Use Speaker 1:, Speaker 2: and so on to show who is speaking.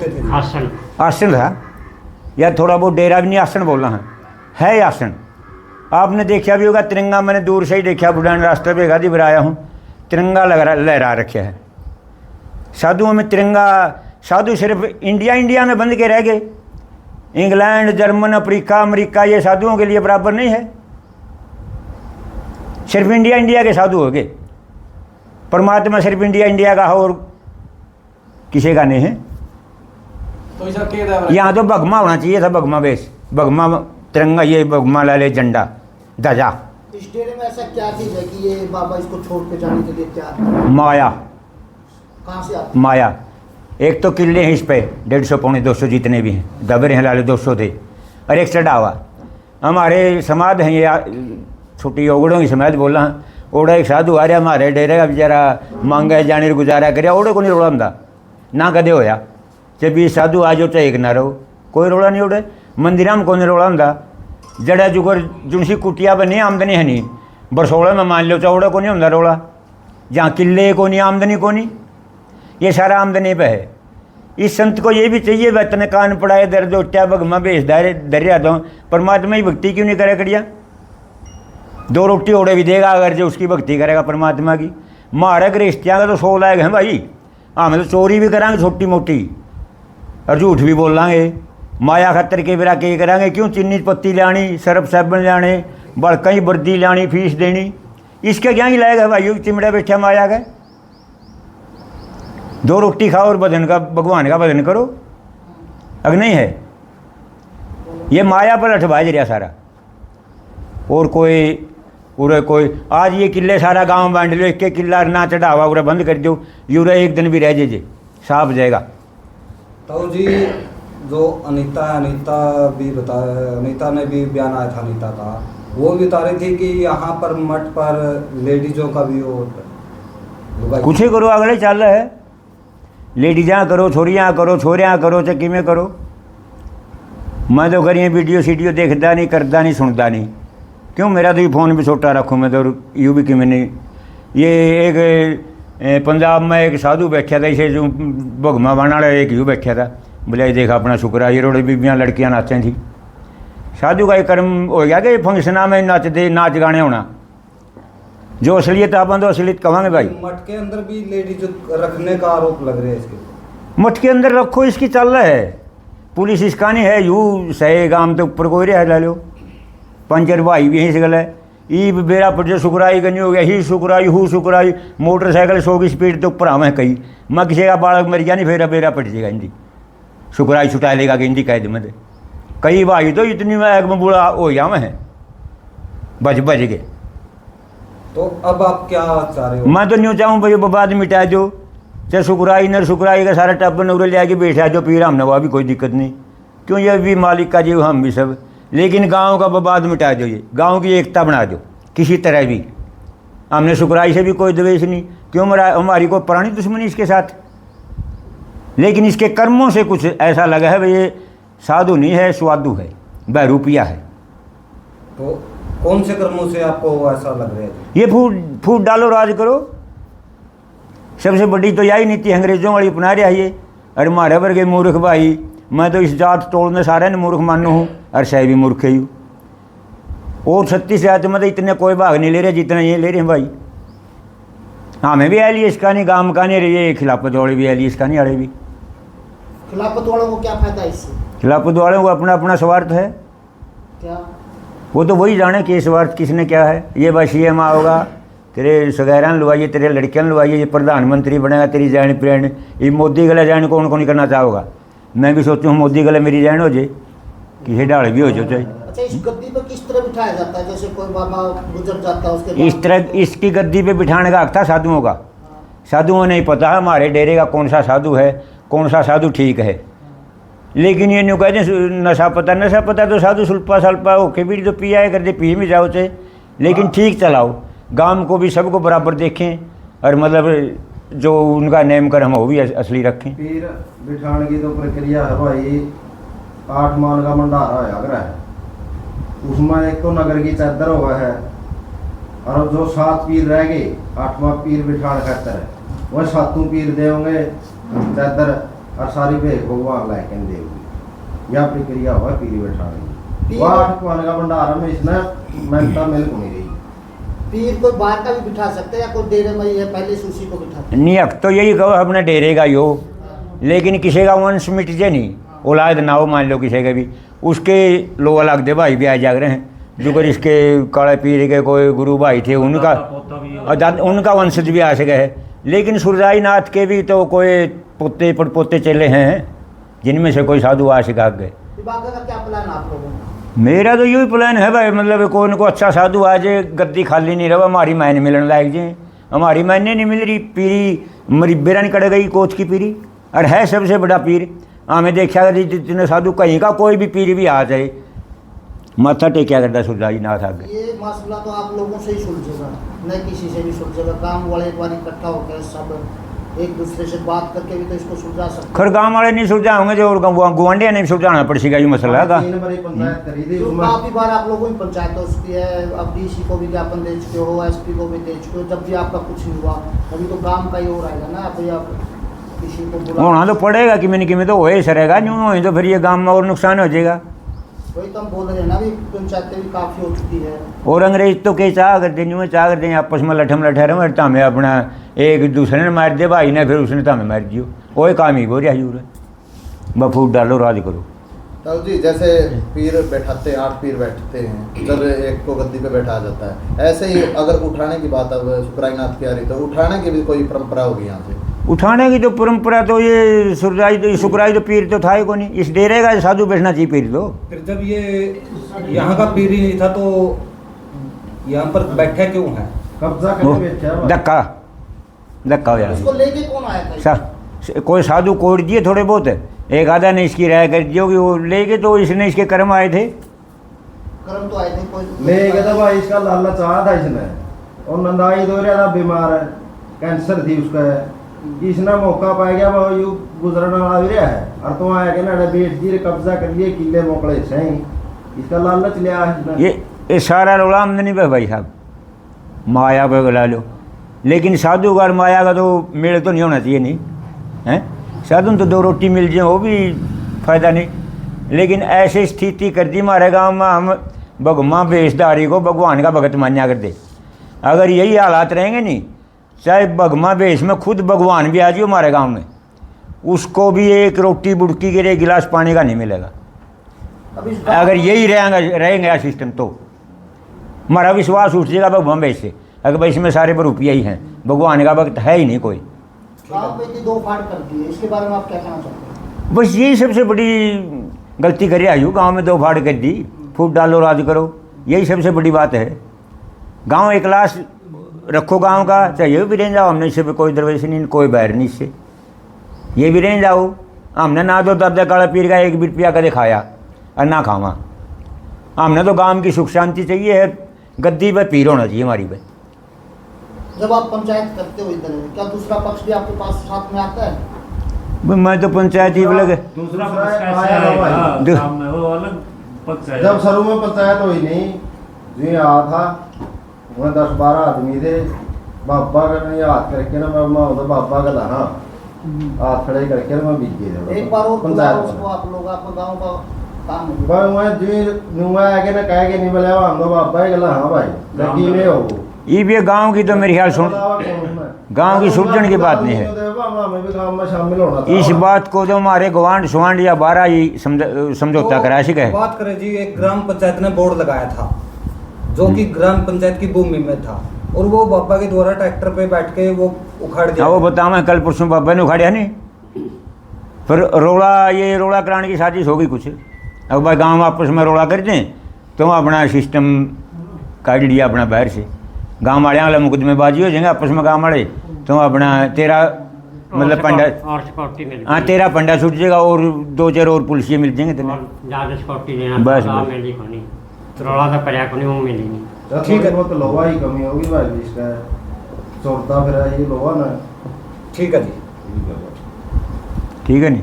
Speaker 1: बोलते थे?
Speaker 2: आसन
Speaker 3: आसन था या थोड़ा बहुत डेरा भी नहीं, आसन बोलना है आसन। आपने देखा भी होगा तिरंगा, मैंने दूर से ही देखा, बुढ़ान रास्ते पे गादी पर आया हूँ, तिरंगा लहरा रखे है। साधुओं में तिरंगा, साधु सिर्फ इंडिया में बंद के रह गए। इंग्लैंड, जर्मन, अफ्रीका, अमेरिका ये साधुओं के लिए बराबर नहीं है। सिर्फ इंडिया के साधु हो गए। परमात्मा सिर्फ इंडिया का हो और किसी का नहीं है।
Speaker 1: तो सब
Speaker 3: यहाँ तो भगमा होना चाहिए था, भगमा बेस, भगमा तिरंगा, ये भगमा लाले झंडा ध्वजा।
Speaker 4: इस डेरे में ऐसा क्या चीज है कि ये बाबा इसको छोड़ के जाने के लिए क्या?
Speaker 3: माया,
Speaker 4: कहाँ से आती?
Speaker 3: माया। एक तो किले हैं इस पे 150 पौने 200 जितने भी हैं, दबरे हैं लाले 200 थे, और एक चढ़ावा। हमारे समाज हैं ये छोटी ओगड़ों की समाज बोला, ओड़ा एक साधु आ रहा हमारे डेरे का बेचारा मांगे जाने गुजारा करे, ओड़े को नहीं रोड़ा होंदा ना कदे होया। जब ये साधु आ जाओ चाहे एक ना रहो, कोई रोड़ा नहीं उड़े। मंदिर में को नहीं रोड़ा होंदा, जड़ा जुगर जुनसी कुटिया पर नहीं आमदनी है नहीं, बरसोड़े में मान लो चौड़े को नहीं होंदा रोड़ा, जहाँ किले को नहीं आमदनी को नहीं, ये सारा आमदनी पे है। इस संत को ये भी चाहिए वतन कान पड़ाए दर्द उठ्या भगमा भेज दरिया दो, परमात्मा की भक्ति क्यों नहीं करे कड़िया? 2 रोटी ओड़े भी देगा अगर जो उसकी भक्ति करेगा परमात्मा की। मारे गृहस्थियाँ का तो 100 लायक हैं भाई, हम तो चोरी भी करांगे छोटी मोटी और झूठ भी बोल लांगे, माया खतर के बिरा के करांगे। क्यों? चीनी पत्ती लानी, सरफ साबन लाने, बड़का ही वर्दी लानी, फीस देनी, इसके क्या ही लायक है भाई? चिमड़ा बैठा माया का। 2 रोटी खाओ और भजन का, भगवान का भजन करो, अगर नहीं है ये माया पर अठबाज रहा सारा। और कोई उरे कोई आज ये किले सारा गांव बांट लो, एक किला ना चढ़ावा उरे बंद कर दो, यूरे एक दिन भी रह जे साफ जाएगा।
Speaker 1: तो जी जो अनीता भी बता, अनीता ने भी बयान आया था अनीता का, वो भी बता रही थी कि यहाँ पर मठ पर लेडीजों का भी वो
Speaker 3: कुछ ही करो, अगले चल रहा है, लेडीजा करो, छोरियाँ करो, छोरियाँ करो, चक्की में करो। मैं तो करिए वीडियो सीडियो देखता नहीं, करता नहीं, सुनता नहीं। क्यों? मेरा तो ये फ़ोन भी छोटा रखूँ मैं तो, यूँ भी कि मैंने ये एक पंजाब में एक साधु बैठा था, इसे जो भगमा बना रहा एक यूँ बैठा था, बोले देखा अपना शुक्र ये रोड़े बीबियाँ लड़कियाँ नाचें थी। साधु का एक कर्म हो गया कि फंक्शना में नाचते, नाच गाने होना, जो असलियत आप तो असलियत कहेंगे भाई।
Speaker 1: मठ के अंदर भी लेडीज रखने का आरोप लग रहा है इसके।
Speaker 3: मठ के अंदर रखो, इसकी चल रहा है, पुलिस इसका नहीं है, यूँ सही गाम तो ऊपर कोई रहा ला लो, पंचर भाई भी यहीं से गल है, ई बेरा पर जो सुकराई गनी हो गया, ही सुकराई हूँ सुकराई, मोटरसाइकिल 100 की स्पीड तो ऊपर हमें कही, मैं किसी का बालक मर गया नहीं, फिर बेरा पट जाएगा हिंदी सुकराई छुटा लेगा कि हिंदी कह दे मैं कई भाई तो इतनी में बुरा हो गया मैं बच के।
Speaker 1: तो अब आप क्या चाह रहे हो?
Speaker 3: मैं तो न्यू चाहूँ भाई बबाद मिटा दो, चाहे सुकराई नर सुकराई का सारा टब नूरे ले आके बैठा दो, पीर हमने वह भी कोई दिक्कत नहीं, क्यों? ये भी मालिक का जीव, हम भी सब। लेकिन गांव का बबाद मिटा दो, ये गांव की एकता बना दो किसी तरह भी। हमने सुकराई से भी कोई द्वेष नहीं, क्यों? हमारी कोई पुरानी दुश्मनी इसके साथ, लेकिन इसके कर्मों से कुछ ऐसा लगा है भाई ये साधु नहीं है, स्वादु है, बहरूपिया है।
Speaker 1: तो कौन से कर्मों से आपको ऐसा लग रहा है?
Speaker 3: ये फूट डालो, राज करो। सबसे बड़ी तो यही नीति अंग्रेजों वाली अपना रहा है ये। अरे मारे वर्गे मूर्ख भाई, मैं तो इस जात तोड़ने सारे ने मूर्ख मानू हूँ, और सह भी मूर्ख ही हूँ। और 36 जात में तो इतने कोई भाग नहीं ले रहे जितना ये ले रहे हैं भाई। हमें भी आली इसका नहीं, गांव का नहीं रही, खिलाफत वाले भी आली इसका नहीं आड़े भी।
Speaker 4: खिलाफत वालों को क्या फायदा इससे?
Speaker 3: खिलाफत वालों को अपना अपना स्वार्थ है,
Speaker 4: क्या?
Speaker 3: वो तो वही जाने कि स्वार्थ किसने क्या है। ये बस CM आओगा, तेरे सगैरान लुवाइए, तेरे लड़कियां लुवाइए, ये प्रधानमंत्री बनेगा, तेरी जैन प्रेण, ये मोदी गले जैन कौन कौन करना चाहोगा? मैं भी सोचूँ मोदी गले मेरी जैन हो जाए, किसी ढाल भी हो जाए।
Speaker 4: अच्छा, इस गद्दी पे किस तरह बिठाया जाता है? जैसे कोई बाबा गुजर जाता है उसके
Speaker 3: इस तरह इसकी गद्दी पे बिठाने का हक था साधुओं का। साधुओं नहीं पता हमारे डेरे का कौन सा साधु है, कौन सा साधु ठीक है। लेकिन ये न्यू कहते नशा पता तो साधु सुल्पा सल्पा होके भी तो पिया है करते, पी भी जाओ चे, लेकिन ठीक चलाओ, गांव को भी सबको बराबर देखें, और मतलब जो उनका नेम कर हम वो भी असली रखें।
Speaker 5: पीर बिठाने की तो प्रक्रिया है भाई, 8 मान का भंडारा है अगर है, उसमें एक तो नगर की चादर हुआ है, और जो 7 पीर रह गए, 8वां पीर बिठाने खातर है, वह 7 पीर देंगे चादर, और सारी भेद भगवान लायक देगी। यह प्रक्रिया हुआ पीरी बैठाने की।
Speaker 4: पीर-
Speaker 5: वह 8 मान का भंडारा में इसने मेहनता मिल को नहीं रही।
Speaker 4: पीर कोई बाहर का भी बिठा सकते हैं या कोई डेरे में ही है पहले से उसी को बिठाते
Speaker 3: नियक तो यही कहो अपने डेरे का यो, लेकिन किसी का वंश मिट जाए नहीं, औलाद ना हो मान लो किसी का भी, उसके लो अलग दे भाई भी आ जाग रहे हैं जो कर इसके काले पीर के कोई गुरु भाई थे उनका और उनका वंशज भी आ सके है। लेकिन सुरजाई नाथ के भी तो कोई पोते पड़पोते चले हैं जिनमें से कोई साधु आ सका गए।
Speaker 4: विभाग का क्या प्लान आप लोगों का?
Speaker 3: मेरा तो यही प्लान है भाई, मतलब कोई न कोई अच्छा साधु आ जाए, गद्दी खाली नहीं रहा, हमारी मायने मिलने लायक जाए। हमारी मायने नहीं मिल रही, पीरी मरी बेरा नहीं कट गई कोच की पीरी, और है सबसे बड़ा पीर। हमें देखा जितने साधु कहीं का कोई भी पीर भी आ जाए माथा टेक्या करता सुरजाई नाथ आगे।
Speaker 4: ये मसला तो आप लोगों से ही सुलझेगा, न किसी से भी सुलझेगा। गांव वाले एक बार इकट्ठा होकर सब एक दूसरे से बात करके भी तो इसको सुलझा सकते हैं।
Speaker 3: खर गाँव वाले नहीं सुलझा होंगे जो गुआंढिया नहीं सुलझाना पड़ेगा ये मसला का।
Speaker 5: 3 बारी पंचायत करी थी
Speaker 4: तो
Speaker 5: उसमें।
Speaker 4: काफी बार आप लोगों की पंचायत हो चुकी है, अब डीसी को भी ज्ञापन दे चुके हो, एसपी को भी दे चुके हो, जब भी आपका कुछ नहीं हुआ। अभी तो काम का ही हो रहेगा ना, अभी आप किसी को बुला
Speaker 3: होना तो पड़ेगा कि मैंने कि में तो हो ही सरेगा, यूँ हो तो फिर ये गाँव में और नुकसान हो जाएगा।
Speaker 4: वही तो हम बोल रहे हैं ना, भी पंचायतें भी काफी हो चुकी है।
Speaker 3: और अंग्रेज तो के चाह करते यूँ चाह करते हैं आपस में लठम लठे रहे तो हमें अपना एक दूसरे ने मार दे भाई ने, फिर उसने तो हमें मार दियो, वही काम ही हो रहा यूर बफूट डालो राज करो।
Speaker 2: ताऊ जी जैसे पीर बैठाते हैं, 8 पीर बैठते हैं, जब एक को गद्दी पे बैठा जाता है, ऐसे ही अगर उठाने की बात अब सुखराई नाथ की आ रही तो उठाने की भी कोई परंपरा होगी यहाँ से?
Speaker 3: उठाने की तो परंपरा तो ये सुरजाई तो सुकराई तो पीर तो था ही को नहीं, इस डेरे का साधु बैठना चाहिए पीर तो।
Speaker 1: फिर जब ये यहाँ का पीर ही नहीं था तो यहाँ पर बैठे क्यों है?
Speaker 5: कब्जा करके बैठा है।
Speaker 3: धक्का धक्का हो
Speaker 4: उसको
Speaker 3: जाए
Speaker 4: लेके कौन आया था?
Speaker 3: कोई साधु कोड़ दिए थोड़े बहुत, एक आधा ने इसकी राय कर दी होगी, वो लेके तो इसने इसके कर्म आए थे।
Speaker 4: कर्म तो आए थे कोई
Speaker 5: ले गया था भाई, इसका लालच आया था इसने, और नंदाई दो रहा था बीमार है, कैंसर थी उसका, इसने मौका पा गया वो यू गुजरना आ रहा है, और तो आया कि ना बेच दिए, कब्जा कर लिए किले मोकड़े सही, इसका लालच लिया इसने।
Speaker 3: ये सारा रोला आमदनी पे भाई साहब, माया पे ला लो, लेकिन साधु का माया का तो मेल तो नहीं होना चाहिए नहीं हैं। साधु तो 2 रोटी मिल जाए वो भी फायदा नहीं, लेकिन ऐसी स्थिति कर दी हमारे गाँव में, हम भगवा बेचदारी को भगवान का भगत मान्या कर दे। अगर यही हालात रहेंगे नहीं, चाहे भगवा बेच में खुद भगवान भी आ जाए हमारे गांव में, उसको भी एक रोटी बुड़की के लिए गिलास पानी का नहीं मिलेगा।
Speaker 4: अब इस
Speaker 3: अगर यही रहेंगे सिस्टम तो हमारा विश्वास उठ जाएगा भगवान बेच से, अगर भाई इसमें सारे पर रुपया ही हैं, भगवान का भक्त है ही नहीं कोई।
Speaker 4: गाँव में 2 फाड़ कर दिए, इसके बारे में आप क्या कहना चाहते हैं?
Speaker 3: बस यही सबसे बड़ी गलती करे आयु, गांव में 2 फाड़ कर दी, फूट डालो राज करो, यही सबसे बड़ी बात है। गांव एक क्लास रखो गांव का, चाहे ये भी रह जाओ, हमने इससे कोई दरवेश नहीं, कोई बैर नहीं इससे, ये भी रह जाओ। हमने ना तो दादा काला पीर का 1 रुपया कदे खाया और ना खावा, हमने तो गांव की सुख शांति चाहिए है, गद्दी पे पीर होना चाहिए हमारी पे।
Speaker 4: जब आप पंचायत करते हो इधर, क्या दूसरा पक्ष भी आपके पास साथ में आता है?
Speaker 3: भाई मैं तो पंचायत ही लगे
Speaker 6: दूसरा
Speaker 5: दूसरा
Speaker 6: पक्ष कैसे
Speaker 5: आया था भाई।
Speaker 6: आएगा?
Speaker 3: दो-
Speaker 6: काम में वो अलग पक्ष है।
Speaker 5: जब शुरू में पंचायत हुई नहीं, जो आया था वह 10-12 आदमी थे, बाबा का नहीं हाथ करके ना मैं उधर बाबा का था, हाथ खड़े करके ना मैं बीत गए
Speaker 4: एक बार और बुलाओ उसको,
Speaker 5: पंचायत
Speaker 4: आप लोग आपका गाँव का काम है।
Speaker 5: भाई मैं जो नुआ आके ना कह के नहीं बोले हम तो बाबा ही गला। हाँ भाई लगी में हो
Speaker 3: ये भी गांव की तो मेरे ख्याल सुन गांव की सुलझन की बात नहीं है।
Speaker 5: हमें भी गाँव में शामिल होना था।
Speaker 3: इस बात को जो हमारे गवांड सुवांड या 12 ही समझौता करा सके।
Speaker 1: बात करें जी, एक ग्राम पंचायत ने बोर्ड लगाया था जो कि ग्राम पंचायत की भूमि में था, और वो बाबा के द्वारा ट्रैक्टर पे बैठ के वो उखाड़ दिया।
Speaker 3: वो बताओ, मैं कल परसों बाबा ने उखाड़ा नहीं, फिर रोड़ा कराने की साजिश होगी कुछ। अब भाई गांव आपस में रोड़ा कर दें तो अपना सिस्टम काट लिया अपना बाहर से, गांव वाले वाला मुकदमेबाजी हो जाएंगे आपस में गांव वाले, तो अपना तेरा मतलब पंडा,
Speaker 6: और सिक्योरिटी मिल
Speaker 3: हाँ तेरा पंडा छूट जाएगा और 2-4 और पुलिसिया मिल जाएंगे तेरे।
Speaker 6: और ज्यादा सिक्योरिटी देना
Speaker 3: बस,
Speaker 6: गाँव
Speaker 3: बस।
Speaker 6: में लिखो नहीं, रोड़ा का पर्या को नहीं वो मिली नहीं।
Speaker 5: ठीक
Speaker 1: ठीक
Speaker 5: है,
Speaker 1: है।
Speaker 5: बहुत लोहा ही कमी होगी भाई इसका, चोरता फिर ये लोहा ना।
Speaker 1: ठीक है जी।
Speaker 5: ठीक है भाई।
Speaker 3: ठीक है नहीं।